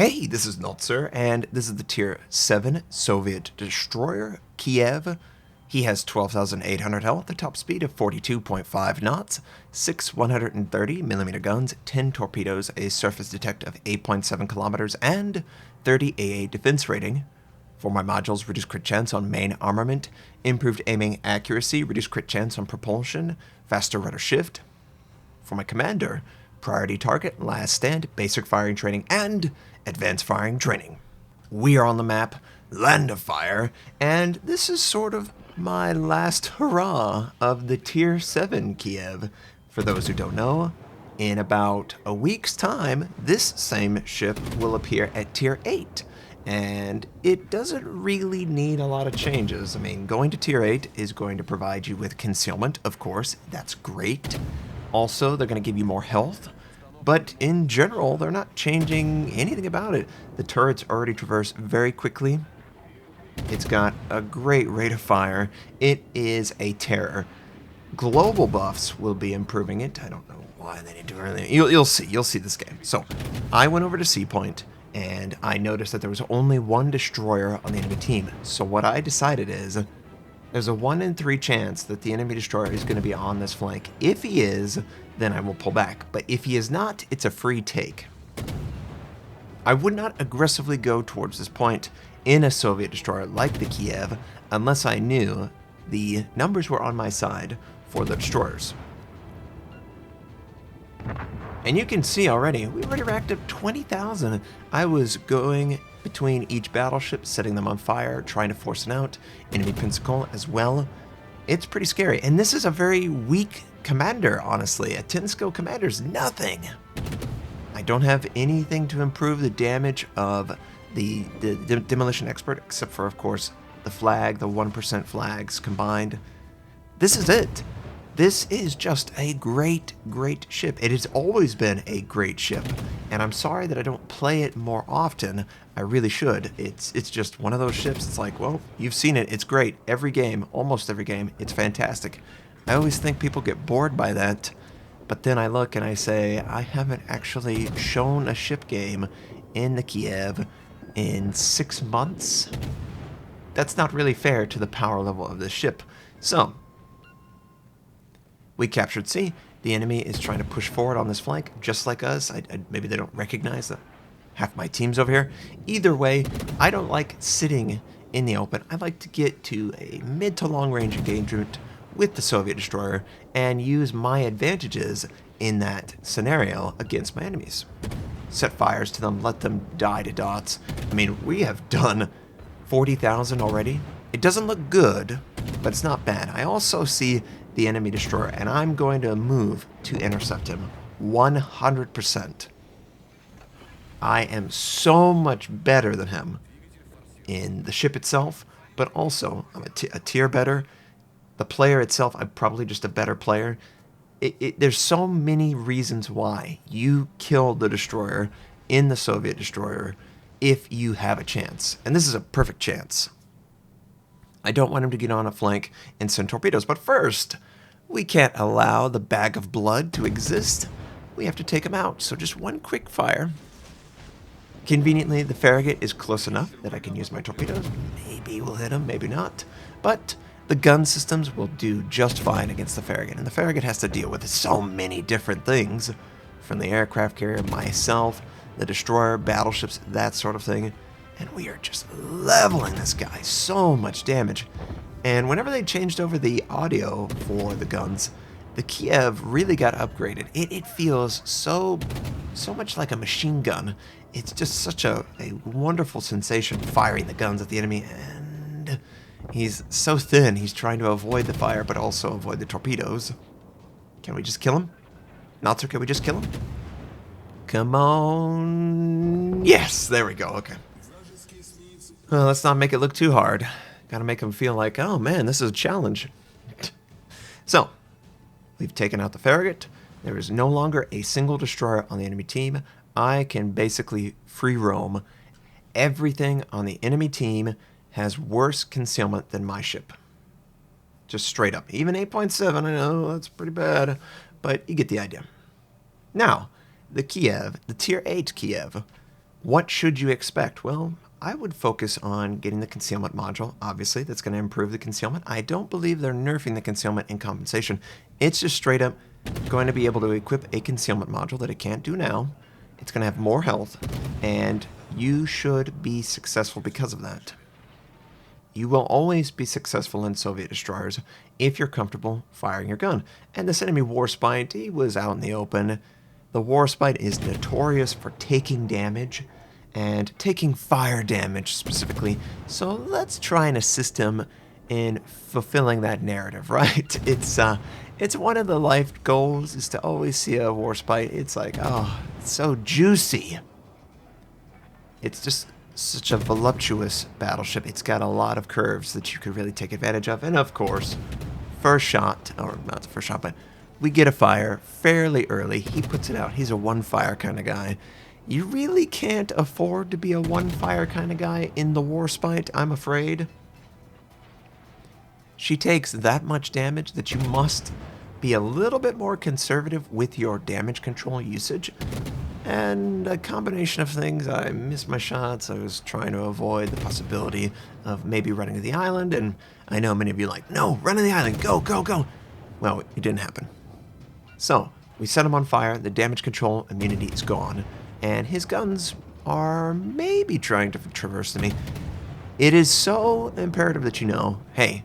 Hey, this is Notser, and this is the Tier 7 Soviet destroyer, Kiev. He has 12,800 health, a top speed of 42.5 knots, 6 130mm guns, 10 torpedoes, a surface detect of 8.7 kilometers, and 30 AA defense rating. For my modules, reduced crit chance on main armament, improved aiming accuracy, reduced crit chance on propulsion, faster rudder shift. For my commander, priority target, last stand, basic firing training, and advanced firing training. We are on the map, Land of Fire, and this is sort of my last hurrah of the Tier 7 Kiev. For those who don't know, in about a week's time, this same ship will appear at Tier 8. And it doesn't really need a lot of changes. I mean, going to Tier 8 is going to provide you with concealment, of course. That's great. Also, they're going to give you more health. But in general, they're not changing anything about it. The turrets already traverse very quickly. It's got a great rate of fire. It is a terror. Global buffs will be improving it. I don't know why they didn't do anything. You'll see. You'll see this game. So, I went over to Sea Point, and I noticed that there was only one destroyer on the enemy team. So what I decided is, there's a 1 in 3 chance that the enemy destroyer is going to be on this flank. If he is, then I will pull back. But if he is not, it's a free take. I would not aggressively go towards this point in a Soviet destroyer like the Kiev unless I knew the numbers were on my side for the destroyers. And you can see already, we already racked up 20,000. I was going between each battleship, setting them on fire, trying to force it out. Enemy Pensacola as well. It's pretty scary. And this is a very weak commander, honestly. A 10-skill commander is nothing. I don't have anything to improve the damage of the Demolition Expert, except for, of course, the flag, the 1% flags combined. This is it. This is just a great, great ship. It has always been a great ship, and I'm sorry that I don't play it more often. I really should. It's just one of those ships. It's like, well, you've seen it. It's great. Every game, almost every game, it's fantastic. I always think people get bored by that, but then I look and I say, I haven't actually shown a ship game in the Kiev in 6 months. That's not really fair to the power level of this ship. So, we captured C. The enemy is trying to push forward on this flank, just like us. Maybe they don't recognize that half my team's over here. Either way, I don't like sitting in the open. I like to get to a mid to long range engagement with the Soviet destroyer and use my advantages in that scenario against my enemies. Set fires to them, let them die to dots. I mean, we have done 40,000 already. It doesn't look good, but it's not bad. I also see the enemy destroyer, and I'm going to move to intercept him 100%. I am so much better than him in the ship itself, but also I'm a tier better. The player itself, I'm probably just a better player. There's so many reasons why you kill the destroyer in the Soviet destroyer if you have a chance, and this is a perfect chance. I don't want him to get on a flank and send torpedoes, but first, we can't allow the bag of blood to exist. We have to take him out, so just one quick fire. Conveniently, the Farragut is close enough that I can use my torpedoes. Maybe we'll hit him, maybe not. But the gun systems will do just fine against the Farragut, and the Farragut has to deal with so many different things, from the aircraft carrier, myself, the destroyer, battleships, that sort of thing. And we are just leveling this guy. So much damage. And whenever they changed over the audio for the guns, the Kiev really got upgraded. It feels so much like a machine gun. It's just such a wonderful sensation firing the guns at the enemy. And he's so thin. He's trying to avoid the fire, but also avoid the torpedoes. Can we just kill him? Notser, can we just kill him? Come on. Yes, there we go. Okay. Well, let's not make it look too hard. Gotta make them feel like, oh man, this is a challenge. So, we've taken out the Farragut. There is no longer a single destroyer on the enemy team. I can basically free roam. Everything on the enemy team has worse concealment than my ship. Just straight up. Even 8.7, I know, that's pretty bad, but you get the idea. Now, the Kiev, the Tier 8 Kiev, What should you expect? Well, I would focus on getting the concealment module. Obviously, that's going to improve the concealment. I don't believe they're nerfing the concealment in compensation. It's just straight up going to be able to equip a concealment module that it can't do now. It's going to have more health, and you should be successful because of that. You will always be successful in Soviet destroyers if you're comfortable firing your gun. And this enemy Warspite, he was out in the open. The Warspite is notorious for taking damage and taking fire damage specifically. So let's try and assist him in fulfilling that narrative, right? It's one of the life goals is to always see a Warspite. It's like, oh, it's so juicy. It's just such a voluptuous battleship. It's got a lot of curves that you could really take advantage of. And of course, first shot, or not the first shot, but we get a fire fairly early. He puts it out. He's a one fire kind of guy. You really can't afford to be a one fire kind of guy in the Warspite, I'm afraid. She takes that much damage that you must be a little bit more conservative with your damage control usage. And a combination of things. I missed my shots. I was trying to avoid the possibility of maybe running to the island. And I know many of you are like, no, run to the island. Go, go, go. Well, it didn't happen. So we set him on fire. The damage control immunity is gone. And his guns are maybe trying to traverse to me. It is so imperative that you know, hey,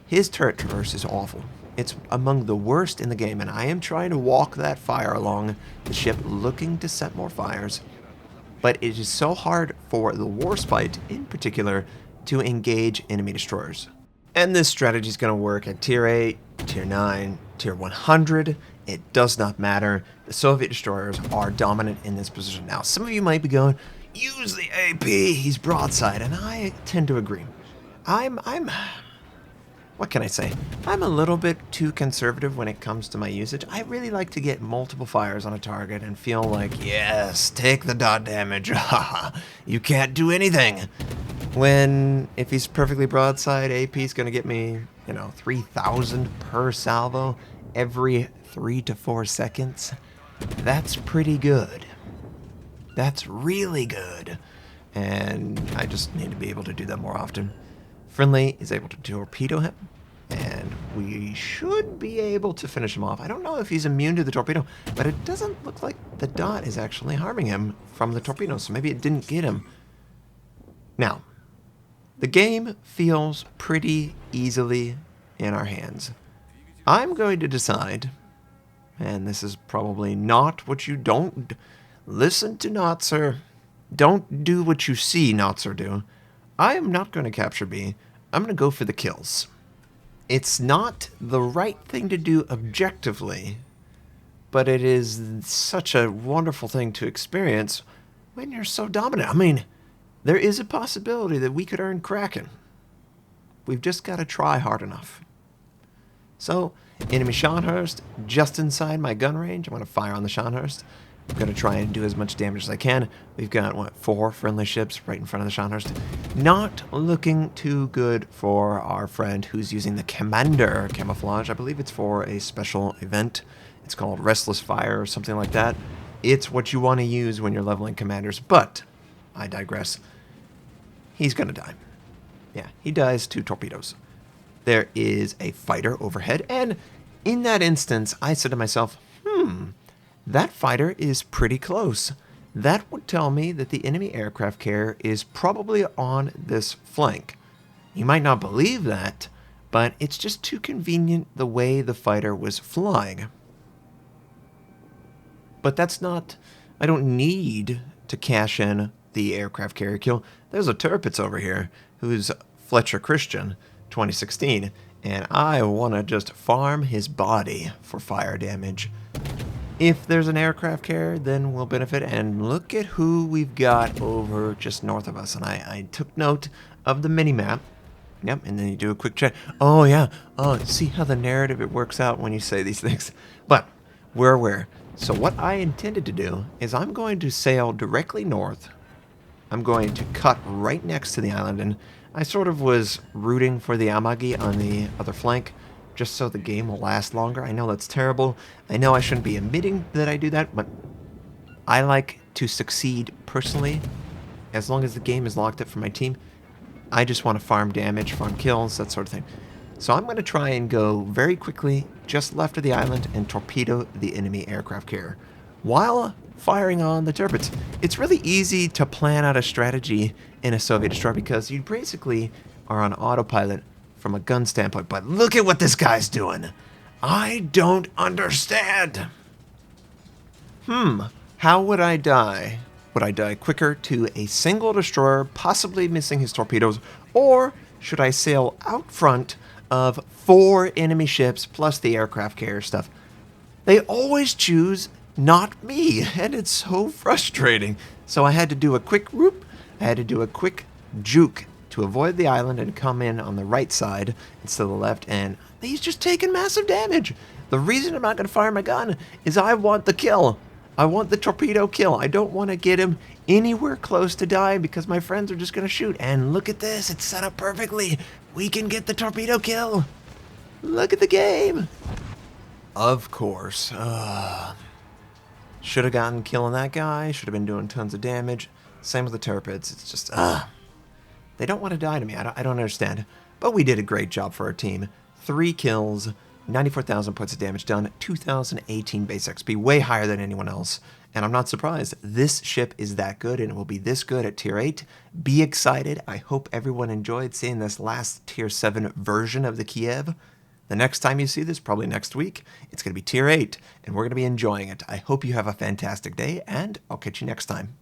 his turret traverse is awful. It's among the worst in the game, and I am trying to walk that fire along the ship, looking to set more fires. But it is so hard for the Warspite, in particular, to engage enemy destroyers. And this strategy is going to work at Tier 8, Tier 9, Tier 100. It does not matter. The Soviet destroyers are dominant in this position. Now, some of you might be going, use the AP, he's broadside, and I tend to agree. What can I say? I'm a little bit too conservative when it comes to my usage. I really like to get multiple fires on a target and feel like, yes, take the dot damage. You can't do anything. If he's perfectly broadside, AP's going to get me, 3,000 per salvo every 3 to 4 seconds. That's pretty good. That's really good. And I just need to be able to do that more often. Friendly is able to torpedo him, and we should be able to finish him off. I don't know if he's immune to the torpedo, but it doesn't look like the dot is actually harming him from the torpedo, so maybe it didn't get him. Now, the game feels pretty easily in our hands. I'm going to decide, and this is probably not what you don't listen to Notser. Don't do what you see Notser do. I am not going to capture B. I'm going to go for the kills. It's not the right thing to do objectively, but it is such a wonderful thing to experience when you're so dominant. I mean, there is a possibility that we could earn Kraken. We've just got to try hard enough. So, enemy Scharnhorst just inside my gun range. I'm going to fire on the Scharnhorst. I'm going to try and do as much damage as I can. We've got, 4 friendly ships right in front of the Scharnhorst. Not looking too good for our friend who's using the Commander camouflage. I believe it's for a special event. It's called Restless Fire or something like that. It's what you want to use when you're leveling commanders, but I digress. He's going to die. Yeah, he dies to torpedoes. There is a fighter overhead, and in that instance, I said to myself, that fighter is pretty close. That would tell me that the enemy aircraft carrier is probably on this flank. You might not believe that, but it's just too convenient the way the fighter was flying. But that's not... I don't need to cash in the aircraft carrier kill. There's a Tirpitz over here who's Fletcher Christian 2016, and I want to just farm his body for fire damage. If there's an aircraft carrier, then we'll benefit. And look at who we've got over just north of us. And I took note of the mini-map. Yep, and then you do a quick check. Oh, yeah. Oh, see how the narrative, it works out when you say these things. But we're aware. So what I intended to do is I'm going to sail directly north. I'm going to cut right next to the island. And I sort of was rooting for the Amagi on the other flank, just so the game will last longer. I know that's terrible. I know I shouldn't be admitting that I do that, but I like to succeed personally, as long as the game is locked up for my team, I just want to farm damage, farm kills, that sort of thing. So I'm going to try and go very quickly just left of the island and torpedo the enemy aircraft carrier while firing on the turrets. It's really easy to plan out a strategy in a Soviet destroyer because you basically are on autopilot from a gun standpoint. But look at what this guy's doing. I don't understand. How would I die? Would I die quicker to a single destroyer, possibly missing his torpedoes, or should I sail out front of 4 enemy ships plus the aircraft carrier stuff? They always choose not me, and it's so frustrating. So I had to do a quick whoop, I had to do a quick juke to avoid the island and come in on the right side instead of the left, and he's just taking massive damage. The reason I'm not going to fire my gun is I want the kill. I want the torpedo kill. I don't want to get him anywhere close to die because my friends are just going to shoot. And look at this. It's set up perfectly. We can get the torpedo kill. Look at the game. Of course. Should have gotten killing that guy. Should have been doing tons of damage. Same with the turrets. It's just, they don't want to die to me. I don't understand. But we did a great job for our team. 3 kills. 94,000 points of damage done, 2018 base XP, way higher than anyone else. And I'm not surprised. This ship is that good, and it will be this good at Tier 8. Be excited. I hope everyone enjoyed seeing this last Tier 7 version of the Kiev. The next time you see this, probably next week, it's going to be Tier 8, and we're going to be enjoying it. I hope you have a fantastic day, and I'll catch you next time.